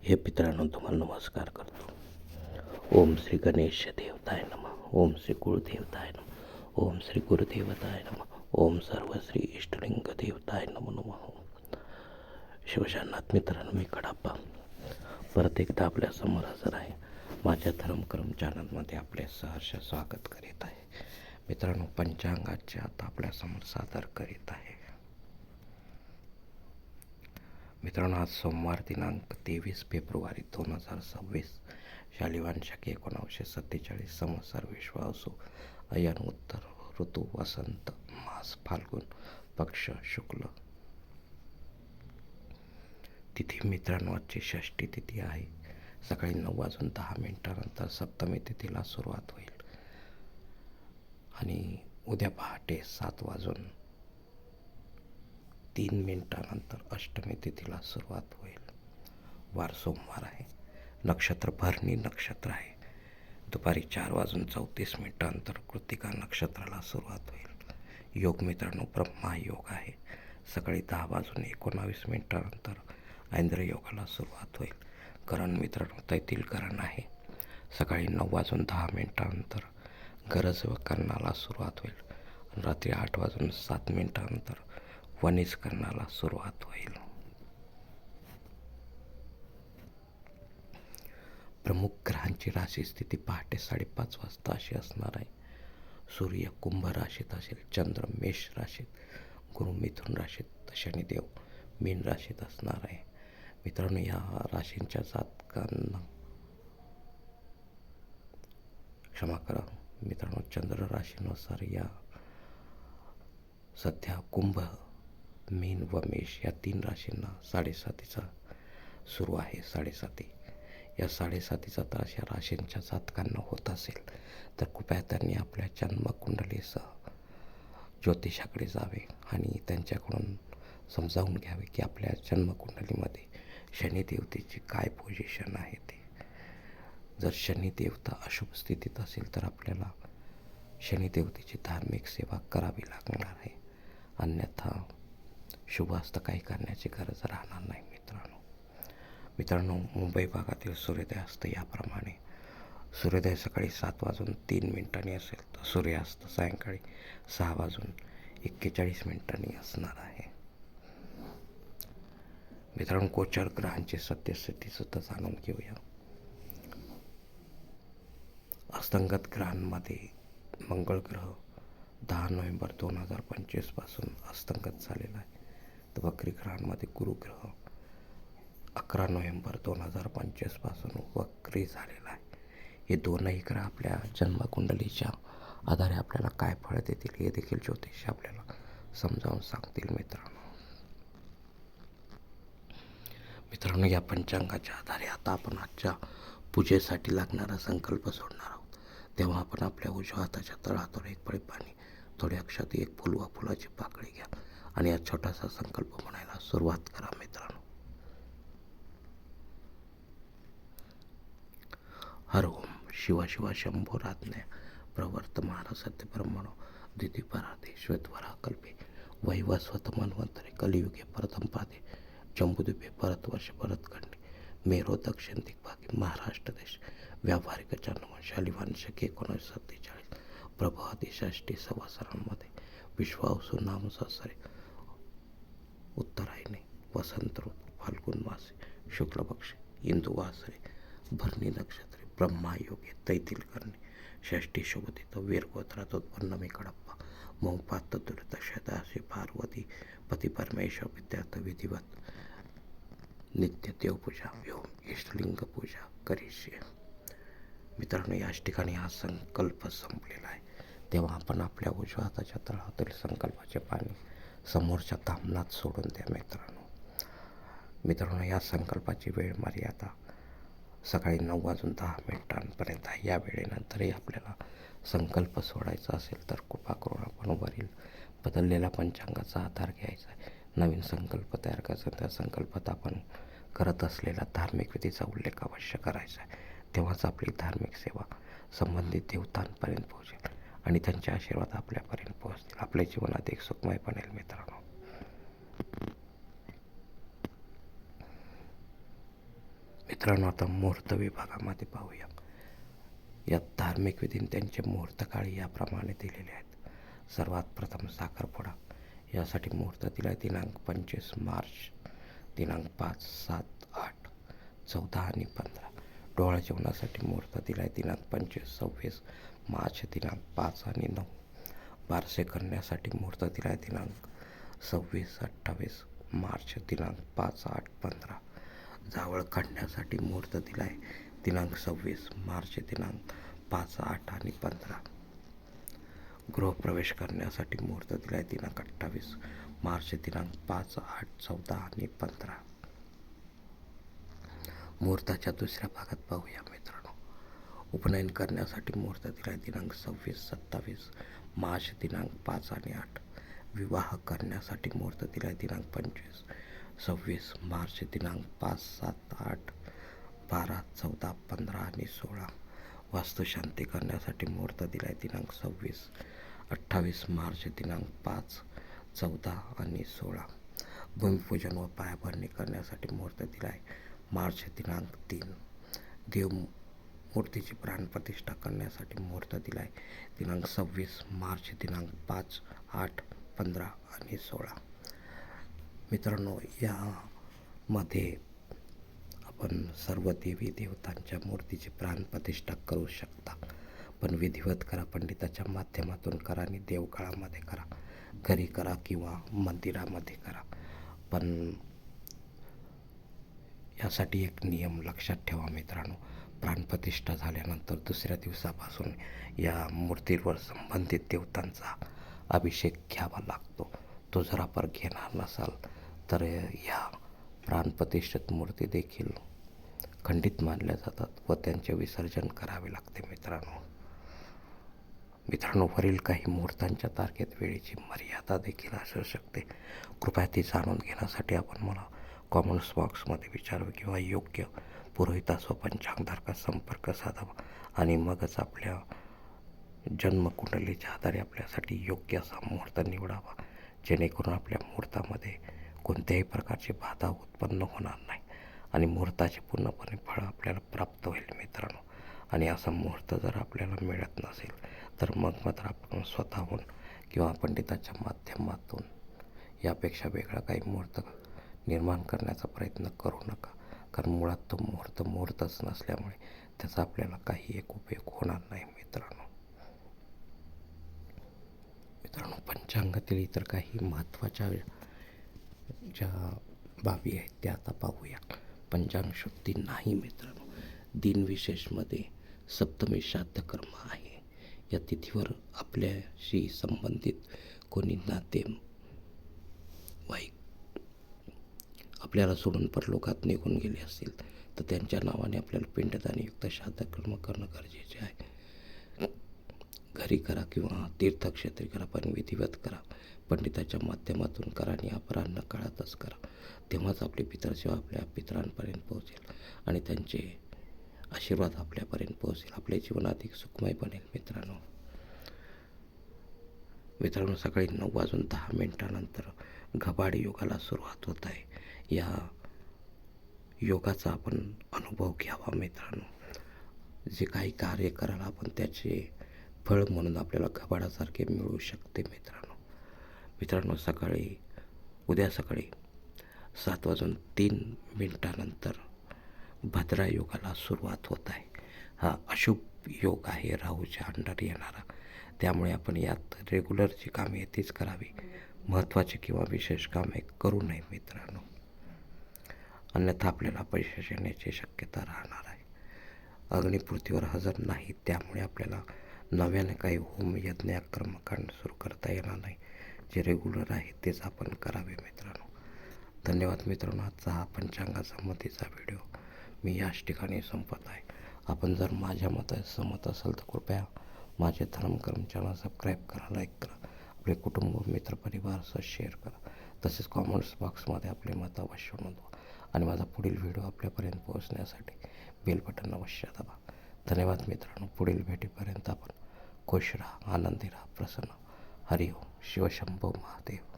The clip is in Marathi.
हे मित्रांनो, तुम्हाला नमस्कार करतो. ओम श्री गणेश देवताय नमः. ओम श्री कुळदेवताय नमः. ओम श्री गुरुदेवताय नमः. ओम सर्व श्री इष्टलिंग देवताय नमः. शिवशानाथ मित्रांनो, मी कडाप्पा परत एकदा आपल्या समोर हजर आहे. माझ्या धर्मक्रम चॅनलमध्ये आपले सहर्ष स्वागत करीत आहे. मित्रांनो, पंचांगाचे आता आपल्यासमोर सादर करीत आहे. मित्रांनो, आज सोमवार दिनांक 23 फेब्रुवारी 2026, शालिवान शके 1947, संवत्सर विश्वावसु, अयन उत्तर ऋतू वसंत, मास फाल्गुन, पक्ष शुक्ल, तिथी मित्रांनो आजची षष्ठी तिथी आहे. सकाळी 9:10 सप्तमी तिथीला सुरुवात होईल आणि उद्या पहाटे 7:03 अष्टमी तिथीला सुरुवात होईल. वार सोमवार आहे. नक्षत्र भरणी नक्षत्र आहे. दुपारी 4:34 कृत्तिका नक्षत्राला सुरुवात होईल. योग मित्रांनो ब्रह्मा योग आहे. सकाळी 10:19 ऐंद्र योगाला सुरुवात होईल. करण मित्रांनो तैतील करण आहे. सकाळी 9:10 गरज व कर्णाला सुरुवात होईल. रात्री 8:07 वनिज करण्याला सुरुवात होईल. प्रमुख ग्रहांची राशी स्थिती पहाटे 5:30 वाजता अशी असणार आहे. सूर्य कुंभ राशीत असेल, चंद्र मेष राशीत, गुरु मिथुन राशीत, शनिदेव मीन राशीत असणार आहे. मित्रांनो, या राशींच्या जातकांना क्षमा करा मित्रांनो, चंद्र राशीनुसार या सध्या कुंभ, मीन व मेष या 3 राशींना 7:30 सुरू आहे. 7:30 या 7:30 त्रास या राशींच्या जातकांना होत असेल तर कृपया त्यांनी आपल्या जन्मकुंडलीसह ज्योतिषाकडे जावे आणि त्यांच्याकडून समजावून घ्यावे की आपल्या जन्मकुंडलीमध्ये शनिदेवतेची काय पोझिशन आहे ते. जर शनिदेवता अशुभ स्थितीत असेल तर आपल्याला शनिदेवतेची धार्मिक सेवा करावी लागणार आहे. अन्यथा शुभ असतं काही करण्याची गरज राहणार नाही. मित्रांनो, मुंबई भागातील सूर्योदय असतं याप्रमाणे. सूर्योदय सकाळी 7:03 असेल तर सूर्यास्त सायंकाळी 6:41 असणार आहे. मित्रांनो, गोचर ग्रहांची सद्यस्थिती सुद्धा जाणून घेऊया. अस्तंगत ग्रहांमध्ये मंगळ ग्रह 10 नोव्हेंबर 2025 पासून अस्तंगत झालेला आहे. तर वक्री ग्रहांमध्ये गुरु ग्रह 11 नोव्हेंबर 2025 पासून वक्री झालेला आहे. हे दोनही ग्रह आपल्या जन्मकुंडलीच्या आधारे आपल्याला काय फळ देतील हे देखील ज्योतिष आपल्याला समजावून सांगतील. मित्रांनो, या पंचांगाच्या आधारे आता आपण आजच्या पूजेसाठी लागणारा संकल्प सोडणार आहोत. तेव्हा आपण आपल्या उजव्या हाताच्या तळहातावर 1 पळी पाणी, थोडे अक्षत, 1 फूल व फुलाची पाकळी घ्या आणि हा छोटासा संकल्प म्हणायला सुरुवात करा. मित्रांनो, हर ओम शिव शिव शंभो राज्ञ प्रवर्तमान सत्य ब्रह्मणो द्वितीयपराधे श्वेतवरा कल्पे वैवस्वत मन्वंतरे कलियुगे प्रथम पादे जम्बूद्वीपे भारतवर्ष भरतखंडे मेरो दक्षिण दिग्भागी महाराष्ट्र देश व्यावहारिक जन्म शालिवान शके 1947 प्रभाती षष्ठी संवत्सरांमध्ये विश्वावसु नाम संवत्सरे उत्तरायणे वसंत ऋतू फाल्गुन मासे शुक्ल पक्षे इंदू वासरे भरणी नक्षत्रे ब्रह्मायोगे तैतील करणे षष्ठी शुभदित वीरगोत्रात उत्पन्न मी कडाप्पा मऊ पात्र दुरित शताशी पार्वती पती परमेश्वर विद्यार्थ विधिवत नित्य देवपूजा व्योम इष्टलिंग पूजा करीशे. मित्रांनो, याच ठिकाणी हा संकल्प संपलेला आहे. तेव्हा आपण आपल्या उजव्या हाताच्या तळहातील संकल्पाचे पाणी समोरच्या तामनात सोडून द्या. मित्रांनो, या संकल्पाची वेळ मर्यादा सकाळी 9:10 आहे. या वेळेनंतरही आपल्याला संकल्प सोडायचा असेल तर कृपा करून आपण वरील बदललेल्या पंचांगाचा आधार घ्यायचा आहे. नवीन संकल्प तयार करायचा. त्या संकल्पात आपण करत असलेल्या धार्मिक विधीचा उल्लेख अवश्य करायचा आहे. तेव्हाच आपली धार्मिक सेवा संबंधित देवतांपर्यंत पोहोचेल आणि त्यांचे आशीर्वाद आपल्यापर्यंत पोहोचतील. आपले जीवन अधिक सुखमय बनेल. मित्रांनो, मित्रांनो, आता मुहूर्त विभागामध्ये पाहूया. यात धार्मिक विधीन त्यांचे मुहूर्तकाळी याप्रमाणे दिलेले आहेत. सर्वात प्रथम साखरपुडा. यासाठी मुहूर्त दिला आहे दिनांक 25 मार्च, दिनांक 5, 7, 8, 14 आणि 15. डोहाळ जेवणासाठी मुहूर्त दिला आहे दिनांक 25, 26 मार्च, दिनांक 5 आणि 9. बारसे करण्यासाठी मुहूर्त दिला आहे दिनांक 26, 28 मार्च, दिनांक 5, 8, 15. जावळ काढण्यासाठी मुहूर्त दिला आहे दिनांक 26 मार्च, दिनांक 5, 8 आणि 15. गृहप्रवेश करण्यासाठी मुहूर्त दिला आहे दिनांक 28 मार्च, दिनांक 5, 8, 14 आणि 15. मुहूर्ताच्या दुसऱ्या भागात पाहूया मित्रांनो. उपनयन करण्यासाठी मुहूर्त दिला आहे दिनांक 26, 27 मार्च, दिनांक 5 आणि 8. विवाह करण्यासाठी मुहूर्त दिला आहे दिनांक 25, 26 मार्च, दिनांक 5, 7, 8, 12, 14, 15 आणि 16. वास्तुशांती करण्यासाठी मुहूर्त दिला आहे दिनांक 26, 28 मार्च, दिनांक 5, 14 आणि 16. भूमिपूजन व पायाभरणी करण्यासाठी मुहूर्त दिला आहे मार्च, दिनांक 3. देवमूर्तीची प्राणप्रतिष्ठा करण्यासाठी मुहूर्त दिला आहे दिनांक 26 मार्च, दिनांक 5, 8, 15 आणि 16. मित्रांनो, यामध्ये आपण सर्व देवी देवतांच्या मूर्तीची प्राणप्रतिष्ठा करू शकता, पण विधिवत करा, पंडिताच्या माध्यमातून करा आणि देवकाळामध्ये करा. घरी करा किंवा मंदिरामध्ये करा. पण यासाठी एक नियम लक्षात ठेवा मित्रांनो. प्राणप्रतिष्ठा झाल्यानंतर दुसऱ्या दिवसापासून या मूर्तीवर संबंधित देवतांचा अभिषेक घ्यावा लागतो. तो जर आपण घेणार नसाल तर या प्राणप्रतिष्ठित मूर्ती देखील खंडित मानल्या जातात व त्यांचे विसर्जन करावे लागते. मित्रांनो, वरील काही मुहूर्तांच्या तारखेत वेळेची मर्यादा देखील असू शकते. कृपया ती जाणून घेण्यासाठी आपण मला कॉमेंट्स बॉक्समध्ये विचारावे किंवा योग्य पुरोहितास व पंचांगधारकास संपर्क साधावा आणि मगच आपल्या जन्मकुंडलीच्या आधारे आपल्यासाठी योग्य असा मुहूर्त निवडावा, जेणेकरून आपल्या मुहूर्तामध्ये कोणत्याही प्रकारची बाधा उत्पन्न होणार नाही आणि मुहूर्ताचे पूर्णपणे फळ आपल्याला प्राप्त होईल मित्रांनो. आणि असा मुहूर्त जर आपल्याला मिळत नसेल तर मग मात्र आपण स्वतःहून किंवा पंडिताच्या माध्यमातून यापेक्षा वेगळा काही मुहूर्त निर्माण करण्याचा प्रयत्न करू नका, कारण मुळात तो मुहूर्तच नसल्यामुळे त्याचा आपल्याला काही एक उपयोग होणार नाही मित्रांनो. पंचांगातील इतर काही महत्त्वाच्या ज्या बाबी आहेत त्या आता पाहूया. पंचांग शुद्धी नाही मित्रांनो. दिनविशेषमध्ये सप्तमी श्राद्ध कर्म आहे. या तिथीवर आपल्याशी संबंधित कोणी नातेवाईक आपल्याला सोडून परलोकात निघून गेले असतील तर त्यांच्या नावाने आपल्याला पिंडदानयुक्त श्राद्ध कर्म करणं गरजेचे आहे. घरी करा किंवा तीर्थक्षेत्री करा, पण विधिवत करा. पंडिताच्या माध्यमातून करा आणि अपराह्न काळातच करा. तेव्हाच आपली पितरसेवा आपल्या पितरांपर्यंत पोहोचेल आणि त्यांचे आशीर्वाद आपल्यापर्यंत पोहोचेल. आपले जीवन अधिक सुखमय बनेल मित्रांनो, सकाळी 9:10 घबाड योगाला सुरुवात होत आहे. या योगाचा आपण अनुभव घ्यावा मित्रांनो. जे काही कार्य कराल आपण त्याचे फळ म्हणून आपल्याला घबाडासारखे मिळू शकते मित्रांनो. उद्या सकाळी 7:03 भद्रा योगाला सुरुवात होत आहे. हा अशुभ योग आहे, राहूच्या अंडर येणारा. त्यामुळे आपण यात रेग्युलर जी कामे आहेत तीच करावी. महत्त्वाचे किंवा विशेष कामे करू नये मित्रांनो, अन्यथा आपल्याला पैसे येण्याची शक्यता राहणार आहे. अग्निपृथ्वीवर हजर नाही, त्यामुळे आपल्याला नव्याने काही होम यज्ञ कर्मकांड सुरू करता येणार नाही. जे रेग्युलर आहे तेच आपण करावे मित्रांनो. धन्यवाद मित्रांनो. आजचा हा पंचांगासंबंधीचा व्हिडिओ मी याच ठिकाणी संपत आहे. आपण जर माझ्या मताशी सहमत असाल तर कृपया माझे धर्मकर्म चॅनल सबस्क्राईब करा, लाईक करा, आपले कुटुंब मित्रपरिवारासह शेअर करा. तसेच कॉमेंट्स बॉक्समध्ये आपले मत अवश्य नोंदवा आणि माझा पुढील व्हिडिओ आपल्यापर्यंत पोहोचण्यासाठी बेल बटन अवश्य दाबा. धन्यवाद मित्रांनो. पुढील भेटीपर्यंत आपण खुश राहा, आनंदी राहा, प्रसन्न. हरिओम. शिवशंभो महादेव.